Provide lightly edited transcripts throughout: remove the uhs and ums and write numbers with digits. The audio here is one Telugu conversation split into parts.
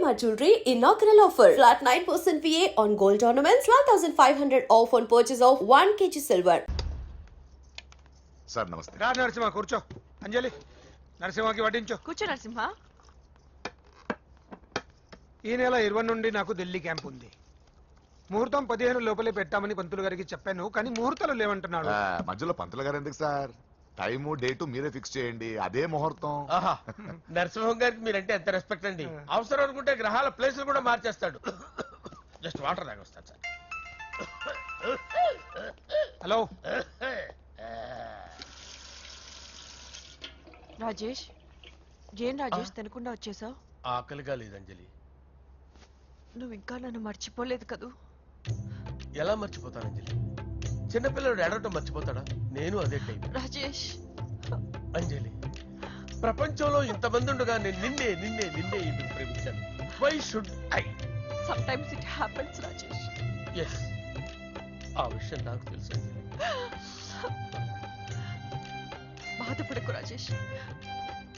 Shalimar Jewelry inaugural offer. Flat 9% VA on gold ornaments, 12,500 off on purchase of 1 kg silver. Sir నమస్తే. రా నరసింహ కూర్చో. అంజలి నరసింహకి వడ్డించు. కూర్చో నరసింహ. ఈ నెల 20 నుండి నాకు ఢిల్లీ క్యాంప్ ఉంది. ముహూర్తం 15 లోపలే పెట్టామని పంతులు గారికి చెప్పాను, కానీ ముహూర్తాలు లేవంటున్నాడు. మధ్యలో పంతులు గారు ఎందుకు సార్? టైము డేటు మీరే ఫిక్స్ చేయండి, అదే ముహూర్తం. నరసింహం గారికి మీరంటే ఎంత రెస్పెక్ట్ అండి. అవసరం అనుకుంటే గ్రహాల ప్లేసులు కూడా మార్చేస్తాడు. జస్ట్ వాటర్ తాగొస్తాను సార్. హలో రాజేష్, ఏం రాజేష్ తినకుండా వచ్చేసావు? ఆకలిగా లేదు అంజలి. నువ్వు ఇంకా నన్ను మర్చిపోలేదు కదూ? ఎలా మర్చిపోతాను అంజలి? చిన్నపిల్లడు ఏడవటం మర్చిపోతాడా? నేను అదే టైం. రాజేష్ అంజలి, ప్రపంచంలో ఇంతమంది ఉండగా నేను నిన్నే నిన్నే నిన్నే ఎందుకు ప్రేమించాను? Why should I? Sometimes it happens Rajesh. Yes, ఆ విషయం నాకు తెలుసు అంజలి. బాధపడకు రాజేష్,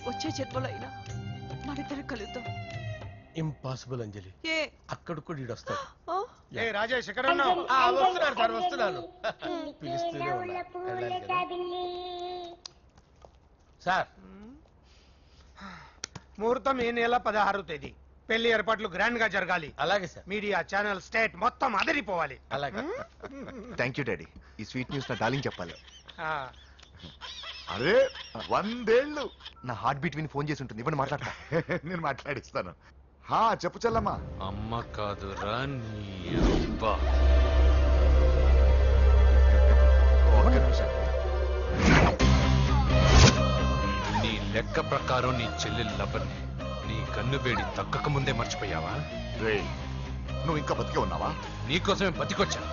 వచ్చే జన్మలో అయినా మనిద్దరం కలుద్దాం. ఇంపాసిబుల్ అంజలి. ఏ అక్కడ కూడా ఈడొస్తాడు. ఆ? ఏ రాజేష్ ఎక్కడ ఉన్నావు? వస్తున్నాను సార్, వస్తున్నాను. పిలుస్తూనే ఉన్నా. వెళ్ళాలి కదా. సార్, ముహూర్తం ఈ నెల 16వ తేదీ. పెళ్లి ఏర్పాట్లు గ్రాండ్ గా జరగాలి. అలాగే సార్. మీడియా ఛానల్ స్టేట్ మొత్తం అదిరిపోవాలి. అలాగే. Thank you daddy. ఈ స్వీట్ న్యూస్ నా డార్లింగ్ చెప్పాలి. ఆ, అరే 100 ఏళ్ళు. నా హార్ట్ బీట్ విని ఫోన్ చేసి ఉంటుంది, ఇవ్వండి మాట్లాడతా. నేను మాట్లాడిస్తాను. హా చెప్పు చెల్లమ్మా. అమ్మ కాదురా నీ అబ్బా. ఒక్క నిమిషం. నీ లెక్క ప్రకారం నీ చెల్లెలు లవర్ని నీ కన్ను వేడి తక్కక ముందే మర్చిపోయావా? రేయ్, నువ్వు ఇంకా బతికే ఉన్నావా? నీకోసమే బతికొచ్చాను.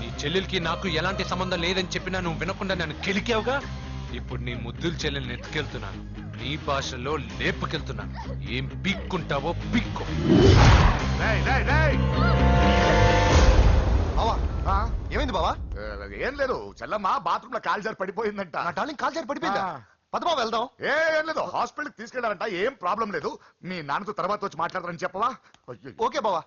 నీ చెల్లెలకి నాకు ఎలాంటి సంబంధం లేదని చెప్పినా నువ్వు వినకుండా నన్ను కెలికావుగా. ఇప్పుడు నీ ముద్దుల చెల్లెల్ని ఎత్తుకెళ్తున్నాను, నీ భాషలో లేపుకెళ్తున్నాను. ఏం పీక్కుంటావో పీక్కో. రేయ్, రేయ్, రేయ్. బావా, ఆ? ఏమైంది బావా? ఏం లేదు, చెల్లమ్మ బాత్రూమ్ లో కాలు జారి పడిపోయిందంట. నా డార్లింగ్ కాల్ చేరి పడిపోయిందా? ఆ. పద బావ వెళ్దాం. ఏం లేదు, హాస్పిటల్కి తీసుకెళ్లారంట. ఏం ప్రాబ్లం లేదు. మీ నాన్నతో తర్వాత వచ్చి మాట్లాడతారని చెప్పవా? అయ్యో. ఓకే బావా.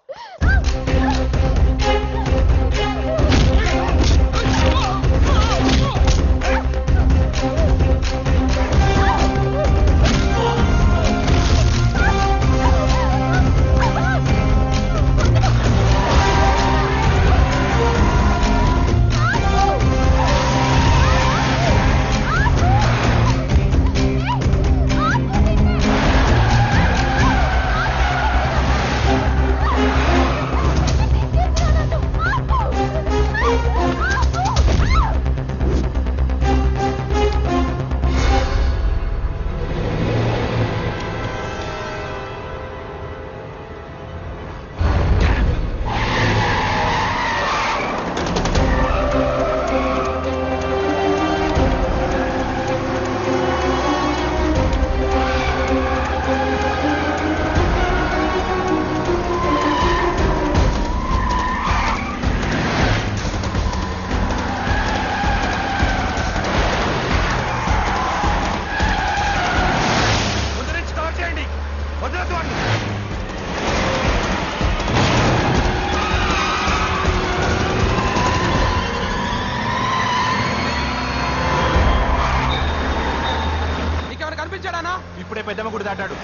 నీకెవరు కనిపించాడానా? ఇప్పుడే పెద్దమ్మ గుడి దాటాడు.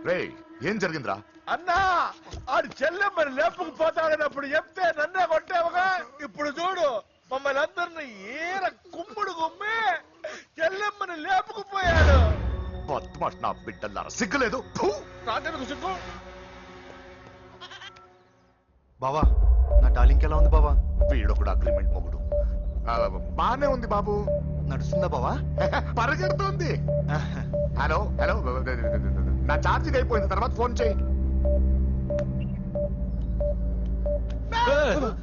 రేయ్, ఏం జరిగిందిరా? అన్నా, ఆడు చెల్లెమ్మని లేపుకుపోతాడన్నప్పుడు చెప్తే నన్నే కొట్టావుగా. ఇప్పుడు చూడు, మమ్మల్ని అందరిని ఏర కుమ్ముడు కుమ్మి చెల్లెమ్మని లేపుకుపోయాడు. బద్మాష్ నా బిడ్డల్లారా, సిగ్గులేదు. ఫు! నాకెందుకు సిగ్గు? బావా, నా డార్లింగ్ ఎలా ఉంది బావా? వీడు కూడా అగ్రిమెంట్ మొగుడు. బానే ఉంది బాబు. నడుస్తుందా బావా? పరిగెడుతుంది. హలో హలో, నా ఛార్జింగ్ అయిపోయింది, తర్వాత ఫోన్ చేయి.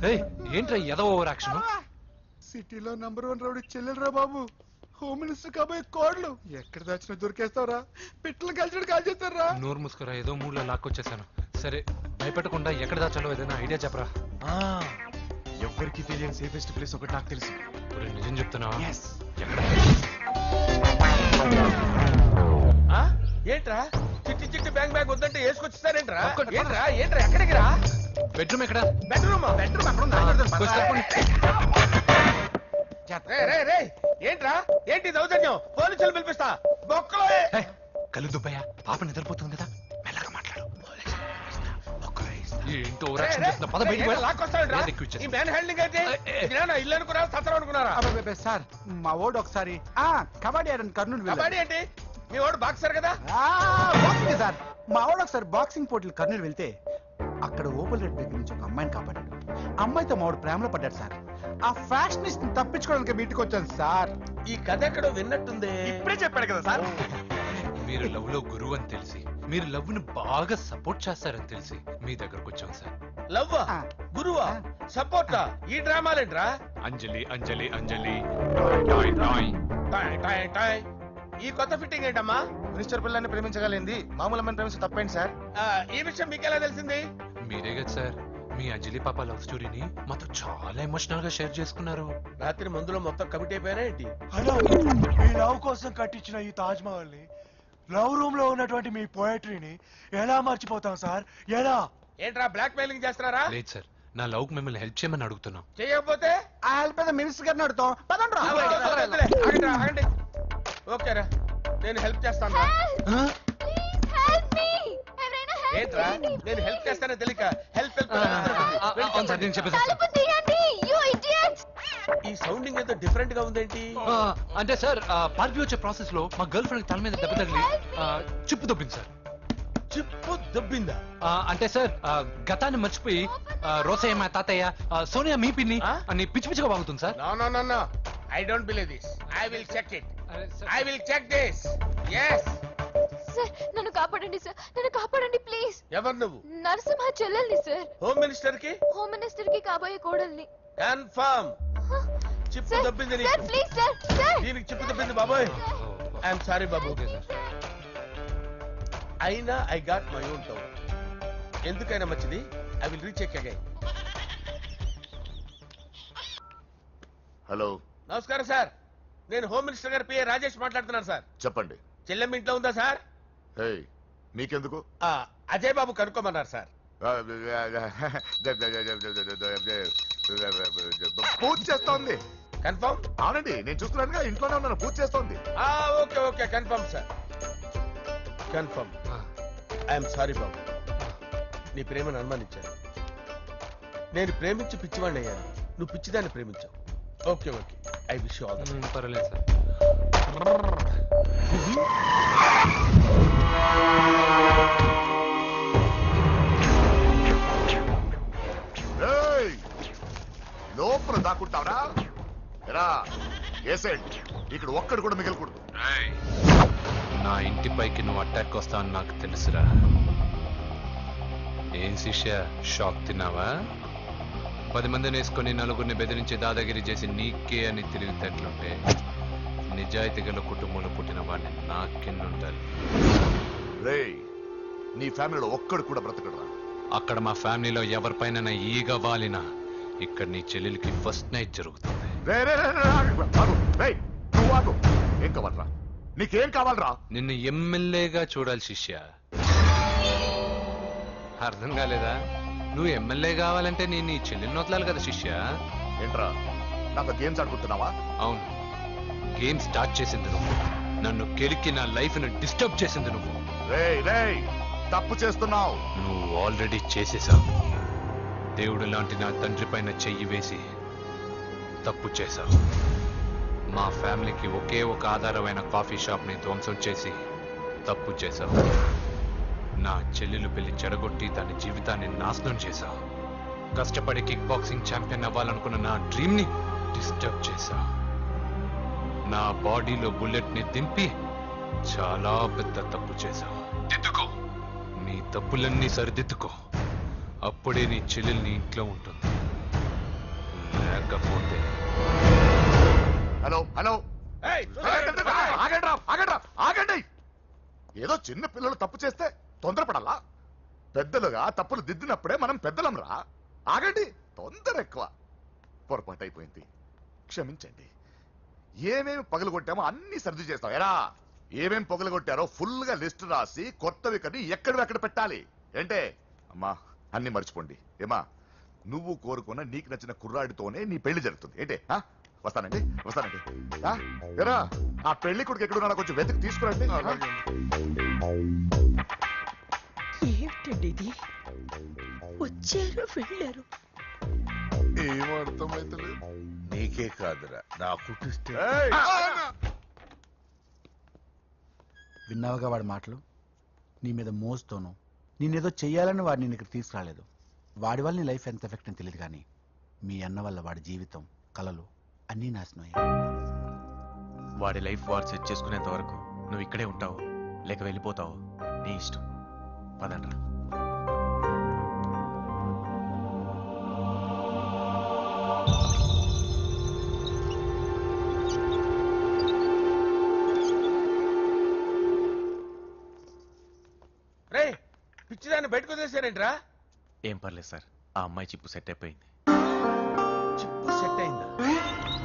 ఏయ్, ఏంట్రా ఎదవ ఓవర్ యాక్షన్? సిటీలో నంబర్ 1 రౌడీ చెల్లెలరా బాబు. హోమ్ మినిస్టర్ కాబోయే కోడ్లు ఎక్కడ దాచిన దొరికేస్తావురా? పిట్టలు కలిసి కాల్ చేస్తారా? నోరు మూసుకురా, ఏదో మూడులో లాక్కొచ్చేసాను. సరే, భయపెట్టకుండా ఎక్కడ దాచాలో ఏదైనా ఐడియా చెప్పరా. ఎవరికి తెలియని సేఫెస్ట్ ప్లేస్ ఒకటి నాకు తెలుసు. ఒరేయ్, నిజం చెప్తున్నావా? ఎక్కడ? ఆ? ఏంట్రా చిట్టి చిట్టి బ్యాంక్ బ్యాంక్ వద్దంటే వేసుకొచ్చిస్తారేంట్రా? ఏంట్రా ఏంట్రా ఎక్కడికి రా? బెడ్రూమ్ ఎక్కడ? బెడ్రూమ్ బెడ్రూమ్ అక్కడ ఉందా? కొంచెం తప్పండి. ఏంట్రా ఏంటి దౌర్జన్యం? పోలీసులు పిలిపిస్తా. బొక్కలో ఏయ్, కళ్ళు దుబ్బయ్య, పాప నిద్రపోతుంది కదా, మెల్లగా మాట్లాడు. ఏంటో ఓవర్ యాక్షన్ చేస్తున్నా, పద బయటికి వెళ్ళు. లాక్కొస్తాడు ఏది ఎక్కువ ఇచ్చేస్తా. ఈ మ్యాన్ హ్యాండింగ్ అయితే ఇదేనా ఇల్లు అనుకున్నారా సత్రం అనుకున్నారా? అబ్బబ్బబ్బే, సార్ మా ఓడు ఒకసారి కబడ్డీ ఆడని కర్నూలు వెళ్ళాడు. కబడ్డీ ఏంటి? మీ వాడు బాక్సర్ కదా? బాక్సింగ్ సార్, మా ఓడు ఒకసారి బాక్సింగ్ పోటీలు కర్నూలు వెళ్తే అక్కడ ఓపెల్ రెడ్ దగ్గర నుంచి ఒక అమ్మాయిని కాపాడాడు. అమ్మాయితో మా వాడు ప్రేమలో పడ్డాడు సార్. ఆ ఫ్యాషనిస్ట్ తప్పించుకోవడానికి మీటికి వచ్చాను సార్. ఈ కథ ఎక్కడో విన్నట్టుంది. ఇప్పుడే చెప్పాడు కదా సార్. మీరు లవ్ లో గురువు అని తెలిసి, మీరు లవ్ ని బాగా సపోర్ట్ చేస్తారని తెలిసి మీ దగ్గరకు వచ్చాం సార్. లవ్వా ఆ. గురువా సపోర్టా? ఈ డ్రామాలేంట్రా? Anjali Anjali Anjali toy toy. Toy toy toy. ఈ కొత్త ఫిట్టింగ్ ఏంటమ్మా? మినిస్టర్ పిల్లల్ని ప్రేమించగలిగింది మామూలు అమ్మని ప్రేమించి తప్పేంటి సార్? ఈ విషయం మీకెలా తెలిసింది? మీరే కదా సార్ మీ అంజలి పాప లవ్ స్టోరీని మాతో చాలా ఎమోషనల్ గా షేర్ చేసుకున్నారు. రాత్రి మందులో మొత్తం కమిట్ అయిపోయినా ఏంటి? హలో, మీ లవ్ కోసం కట్టించిన ఈ తాజ్ మహల్ ని, లవ్ రూమ్ లో ఉన్నటువంటి మీ పోయట్రీని ఎలా మర్చిపోతాం సార్? ఎలా? ఏంట్రా బ్లాక్ మెయిలింగ్ చేస్తున్నారా? లేదు సార్, నా లవ్ కి మిమ్మల్ని హెల్ప్ చేయమని అడుగుతున్నాం. చేయకపోతే ఆ హెల్ప్ అయితే మినిస్టర్ గారిని అడుగుతాం. పదండి రా. వద్దులే, ఆగండి, ఆగండి. ఓకేరా, నేను హెల్ప్ చేస్తాను రా. ఏంట్రా నేను హెల్ప్ చేస్తానో తెలియక హెల్ప్ హెల్ప్ అవును సార్, నేను చెప్పేసాను. ఈ సౌండింగ్ ఏదో డిఫరెంట్ గా ఉందేంటి? అంటే సార్, పార్టీ వచ్చే ప్రాసెస్ లో మా గర్ల్ ఫ్రెండ్ తల మీద దెబ్బ తగిలి చిప్పు దొబ్బింది సార్. చిప్పు దొబ్బిందా? అంటే సార్, గతాన్ని మర్చిపోయి రోసయ్య మా తాతయ్య, సోనియా మీ పిన్ని ఆ? అని పిచ్చి పిచ్చిగా వాగుతుంది sir. No no no no, I don't believe this. I will check it. I will check this. yes. Sir, నన్ను కాపాడండి సార్, నన్ను కాపాడండి ప్లీజ్. ఎవరు నువ్వు? నరసింహ చెల్లెల్ని సార్, హోమ్ మినిస్టర్ కి హోమ్ మినిస్టర్ కి కాబోయే కోడల్ని. కన్ఫర్మ్. చిప్పు సార్, దొబ్బింది సార్ నీకు. Please sir, sir. దీనికి చిప్పు దొబ్బింది బాబోయ్. ఐఎమ్ సారీ బాబు. Okay sir. అయినా I got my own town. ఎందుకైనా మంచిది, I will recheck again. Hello, నమస్కారం సార్, నేను హోమ్ మినిస్టర్ గారి పిఏ రాజేష్ మాట్లాడుతున్నాను సార్. చెప్పండి. చెల్లెమ్మ ఇంట్లో ఉందా సార్? హే, మీకెందుకు? అజయ్ బాబు కనుక్కోమన్నారు సార్. పూజ చేస్తోంది. కన్ఫర్మ్? అవునండి, నేను చూస్తున్నానుగా, ఇంట్లోనే ఉన్నాను, పూజ చేస్తోంది. Okay okay, confirm sir, confirm. I'm sorry బాబు, నీ ప్రేమను అనుమానించాను. నేను ప్రేమించి పిచ్చివాడిని అయ్యాను, నువ్వు పిచ్చిదాన్ని ప్రేమించావు. Okay okay, I wish you all the best. పర్వాలేదు సార్. ఏయ్, లోపల దాక్కుంటావరా? ఎరా ఏసేంటి, ఇక్కడ ఒక్కడు కూడా మిగలకూడదు. నా ఇంటిపైకి నువ్వు అటాక్ వస్తావని నాకు తెలుసురా. ఏం శిష్య, షాక్ తిన్నావా? 10 మందిని వేసుకొని నలుగురిని బెదిరించి దాదాగిరి చేసి నీకే అని తిరిగితేట్లుంటే నిజాయితీ గల కుటుంబంలో పుట్టిన వాడిని నాకెన్నుండాలి. రేయ్, నీ ఫ్యామిలీలో ఒక్కడు కూడా బ్రతకడరా? అక్కడ మా ఫ్యామిలీలో ఎవరిపైన ఈగ వాలినా ఇక్కడ నీ చెల్లెలికి ఫస్ట్ నైట్ జరుగుతుంది. నువ్వు ఆగు. ఏం కావాలరా? నీకేం కావాలరా? నిన్ను ఎమ్మెల్యేగా చూడాలి శిష్య. అర్థం కాలేదా? నువ్వు ఎమ్మెల్యే కావాలంటే నేను నీ చెల్లెల్ని వదలాలి కదా శిష్య. ఏంట్రా, నాతో గేమ్స్ ఆడుకుంటున్నావా? అవును, గేమ్ స్టార్ట్ చేసింది నువ్వు, నన్ను కెలికి నా లైఫ్ ను డిస్టర్బ్ చేసింది నువ్వు. రేయ్, తప్పు చేస్తున్నావు. నువ్వు ఆల్రెడీ చేసేసావు. దేవుడు లాంటి నా తండ్రి పైన చెయ్యి వేసి తప్పు చేశావు. మా ఫ్యామిలీకి ఒకే ఒక ఆధారమైన కాఫీ షాప్ ని ధ్వంసం చేసి తప్పు చేశావు. నా చెల్లెలు పెళ్లి చెడగొట్టి దాని జీవితాన్ని నాశనం చేశావు. కష్టపడి కిక్ బాక్సింగ్ ఛాంపియన్ అవ్వాలనుకున్న నా డ్రీమ్ ని డిస్టర్బ్ చేశావు. నా బాడీలో బుల్లెట్ ని దింపి చాలా పెద్ద తప్పు చేశావు. దిద్దుకో, నీ తప్పులన్నీ సరిదిద్దుకో. అప్పుడే నీ చెల్లెలు నీ ఇంట్లో ఉంటుంది. లేకపోతే హలో హలో ఆగండి. ఏదో చిన్న పిల్లలు తప్పు చేస్తే తొందరపడాలా? పెద్దలుగా తప్పులు దిద్దినప్పుడే మనం పెద్దలంరా. ఆగండి, తొందర ఎక్కువ. పొరపాటు అయిపోయింది, క్షమించండి. ఏమేమి పగలగొట్టామో అన్ని సర్ది చేస్తాం. ఎరా ఏమేం పగలగొట్టారో ఫుల్ గా లిస్ట్ రాసి కొత్తవి కని ఎక్కడ పెట్టాలి. ఏంటే అమ్మా, అన్ని మర్చిపోండి. ఏమా, నువ్వు కోరుకున్న నీకు నచ్చిన కుర్రాడితోనే నీ పెళ్లి జరుగుతుంది. ఏంటే వస్తానండి. ఎరా ఆ పెళ్లి కొడుకు ఎక్కడున్నా కొంచెం వెతికి తీసుకురండి. ఏమిటండి ఇది? వచ్చారు వెళ్ళారు. ఏం అర్థమైతలేదు. నీకే కాదురా, నా కుట్టిస్తే. విన్నావుగా వాడి మాటలు? నీ మీద మోస్తోను నేనేదో చెయ్యాలని వాడిని నేను ఇక్కడ తీసుకురాలేదు. వాడి వల్ల నీ లైఫ్ ఎంత ఎఫెక్ట్ అని తెలియదు, కానీ మీ అన్న వల్ల వాడి జీవితం, కలలు అన్నీ నాశనం అయ్యాయి. వాడి లైఫ్ వాడు సెట్ చేసుకునేంత వరకు నువ్వు ఇక్కడే ఉంటావు, లేక వెళ్ళిపోతావు, నీ ఇష్టం. పదండ్రా. రే పిచ్చిదాన్ని బయటకు వదిలేసారేంట్రా? ఏం పర్లేదు సార్, ఆ అమ్మాయి చిప్పు సెట్ అయిపోయింది. చిప్పు సెట్ అయిందా?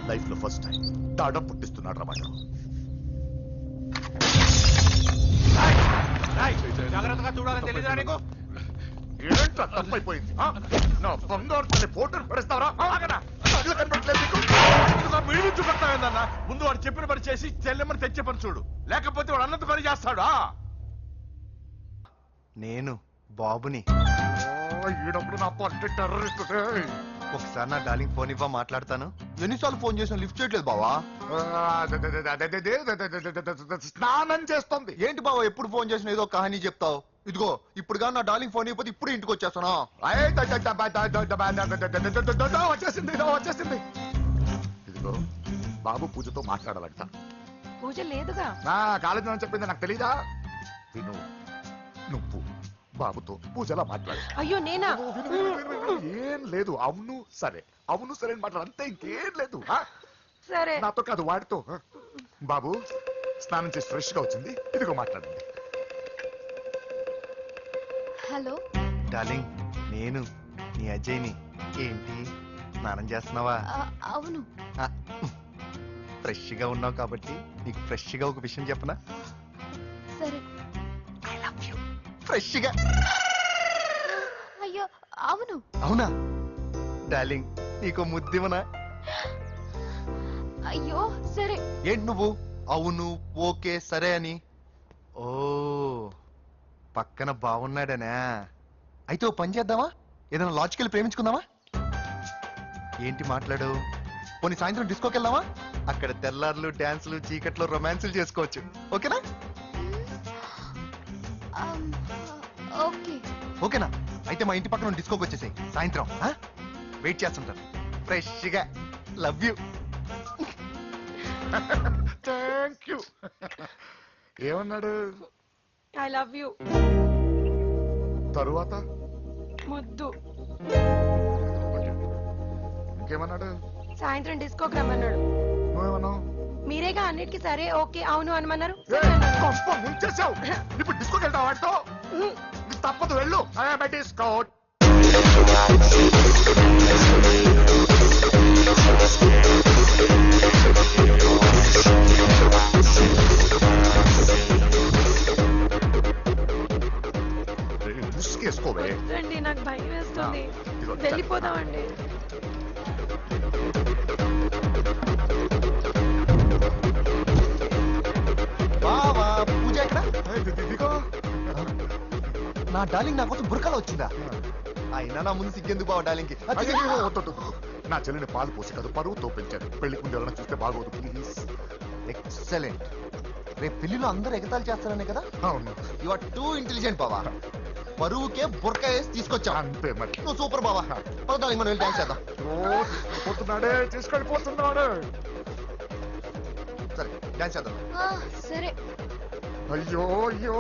లైఫ్ లో ఫస్ట్ టైం తాడ పుట్టిస్తున్నాడు రా. జాగ్రత్తగా చూడాలని తెలియదా నీకు? ఏంట్రా తప్పైపోయింది? నా బంగారు తల్లి ఫోటోలు పడేస్తావరా? చూపెడతావేందన్నా? ముందు వాడు చెప్పిన పని చేసి చెల్లెమ్మని తెచ్చే పని చూడు, లేకపోతే వాడు అన్నంత పని చేస్తాడా? నేను బాబుని. ఈడప్పుడు నా పట్టు టెర్రరిస్ట్. ఒకసారి నా డార్లింగ్ ఫోన్ ఇవ్వ, మాట్లాడతాను. ఎన్నిసార్లు ఫోన్ చేసినా లిఫ్ట్ చేయట్లేదు బావా. స్నానం చేస్తుంది. ఏంటి బావా ఎప్పుడు ఫోన్ చేసినా ఏదో కహానీ చెప్తావు? ఇదిగో ఇప్పుడు నా డార్లింగ్ ఫోన్ ఇవ్వకపోతే ఇప్పుడు ఇంటికి వచ్చేస్తాను. వచ్చేసింది. ఇదిగో బాబు పూజతో మాట్లాడాలంట. పూజ లేదుగా. నా కాలేజీ అని చెప్పింది నాకు తెలీదా? విను, నువ్వు బాబుతో పూజలా మాట్లాడు. అయ్యో నేనా? ఏం లేదు. అవును సరే, అవును సరే అని మాట్లాడు, అంతే, ఇంకేం లేదు. సరే. నాతో కాదు, వాడితో. బాబు స్నానం చేసి ఫ్రెష్ గా వచ్చింది, ఇదిగో మాట్లాడండి. హలో డార్లింగ్, నేను నీ అజయ్ని. ఏంటి స్నానం చేస్తున్నావా? అవును. ఫ్రెష్ గా ఉన్నావు కాబట్టి నీకు ఫ్రెష్ గా ఒక విషయం చెప్పనా? సరే. I love you. ఫ్రెష్ గా. అయ్యో అవును. అవునా డార్లింగ్, నీకు ముద్దివనా? అయ్యో సరే. ఏంటి నువ్వు అవును ఓకే సరే అని? ఓ పక్కన బాగున్నాడనా? అయితే ఓ పని చేద్దామా? ఏదైనా లాజికల్ ప్రేమించుకుందామా? ఏంటి మాట్లాడు? పోనీ సాయంత్రం డిస్కోకి వెళ్దామా? అక్కడ తెల్లార్లు డాన్సులు, చీకట్లో రొమాన్సులు చేసుకోవచ్చు. ఓకేనా? ఓకే. ఓకేనా? అయితే మా ఇంటి పక్కన డిస్కోకి వచ్చేసాయి సాయంత్రం. వెయిట్ చేస్తుంటాను ఫ్రెష్ గా. Love you. Thank you. ఏమన్నాడు? I love you. తరువాత ముద్దు. ఇంకేమన్నాడు? సాయంత్రం డిస్కోకి రమ్మన్నాడు. నువ్వేమన్నావు? మీరేగా అన్నిటికీ సరే ఓకే అవును అనమన్నారు. ముంచేసావు. ఇప్పుడు డిస్కోకి వెళ్తావు వాడితో? తప్పదు, వెళ్ళు. డిస్కో. ముసుకేసుకోవే. వద్దండి, నాకు భయం వేస్తుంది. వెళ్ళిపోదామండి. బావా పూజ ఎక్కడ? నా డార్లింగ్ నా కోసం బుర్కలో వచ్చిందా? అయినా నా ముందు సిగ్గెందుకు బావ డార్లింగ్ కి? నా చెల్లిని పాలు పోసి కాదు, పరువుతో పెంచాను. పెళ్లికి ముందు ఎవరైనా చూస్తే బాగోదు ప్లీజ్. ఎక్సలెంట్. రేపు పెళ్లిలో అందరూ ఎగతాళి చేస్తారనే కదా? అవును. యు ఆర్ టూ ఇంటెలిజెంట్ బావా. పరువుకే బుర్క వేసి తీసుకొచ్చా. అంతే మరి. నువ్వు సూపర్ బావా. డార్లింగ్ మనం వెళ్ళి డాన్స్ చేద్దాం. పోతున్నాడే, తీసుకెళ్ళిపోతున్నాడు. సరే డాన్స్ చేద్దాం. సరే. అయ్యో అయ్యో,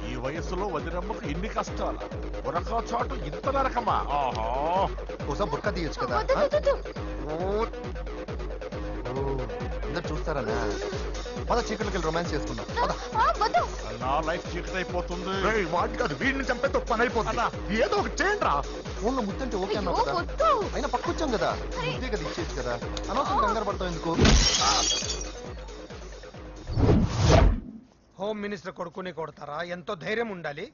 ఈ వయసులో వదినమ్మకు ఇన్ని కష్టాలు, ఉరకా చాటు ఇంత నరకమా? ఆహా, ఒకసారి బుర్కా తీయొచ్చు కదా. వద్దు, వద్దు, వద్దు. అందరు చూస్తారన్నా. పద చీకట్లోకి వెళ్ళి రొమాన్స్ చేసుకుందాం. పద. వద్దు. నా లైఫ్ చీకటైపోతుంది. రేయ్, వాటి కాదు వీడిని చంపేతో పని అయిపోతుందా? ఏదో ఒకటి చేయండి రా. ఫోన్లో ముద్దంటే ఓకే అయ్యో, అన్నావు కదా. వద్దు. అయినా పక్కొచ్చాం కదా, ముద్దే కదా ఇచ్చేయచ్చు కదా. అనవసరం కంగారు పడతావు ఎందుకు? హోమ్ మినిస్టర్ కొడుకుని కొడతారా? ఎంతో ధైర్యం ఉండాలి.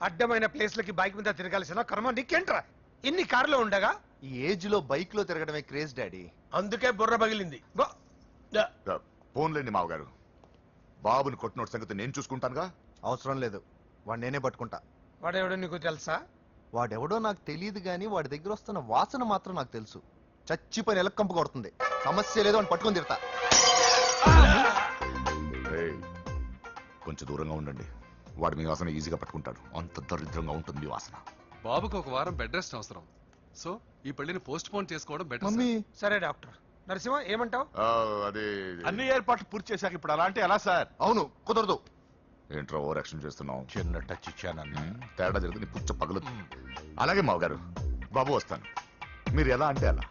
అడ్డమైన ప్లేస్లకి బైక్ మీద తిరగాల్సిన కర్మ నీకేంట్రా? ఇన్ని కార్లో ఉండగా ఈ ఏజ్ లో బైక్ లో తిరగడమే క్రేజ్ డాడీ. అందుకే బుర్ర పగిలింది. ఫోన్లేండి మావగారు, బాబుని కొట్టినోటి సంగతి నేను చూసుకుంటానుగా. అవసరం లేదు, వాడు నేనే పట్టుకుంటా. వాడెవడో నీకు తెలుసా? వాడెవడో నాకు తెలియదు కానీ వాడి దగ్గర వస్తున్న వాసన మాత్రం నాకు తెలుసు. చచ్చిపోయిన ఎలక కంపు కొడుతుంది. సమస్య లేదు అని పట్టుకొని తిడతా. రేయ్, కొంచెం దూరంగా ఉండండి. వాడు మీ వాసన ఈజీగా పట్టుకుంటాడు. అంత దరిద్రంగా ఉంటుంది మీ వాసన. బాబుకు ఒక వారం బెడ్ రెస్ట్ అవసరం. సో ఈ పెళ్లిని పోస్ట్ పోన్ చేసుకోవడం బెటర్. మమ్మీ సరే డాక్టర్. నరసింహ ఏమంటావు? అదే అన్ని ఏర్పాట్లు పూర్తి చేశాక ఇప్పుడు అలాంటి ఎలా సార్? అవును కుదరదు. ఏంట్రా ఓవర్ యాక్షన్ చేస్తున్నావు? చిన్న టచ్ ఇచ్చానన్నా. తేడా జరిగింది, పుచ్చ పగలు. అలాగే మావగారు, బాబు వస్తాను. మీరు ఎలా అంటే అలా.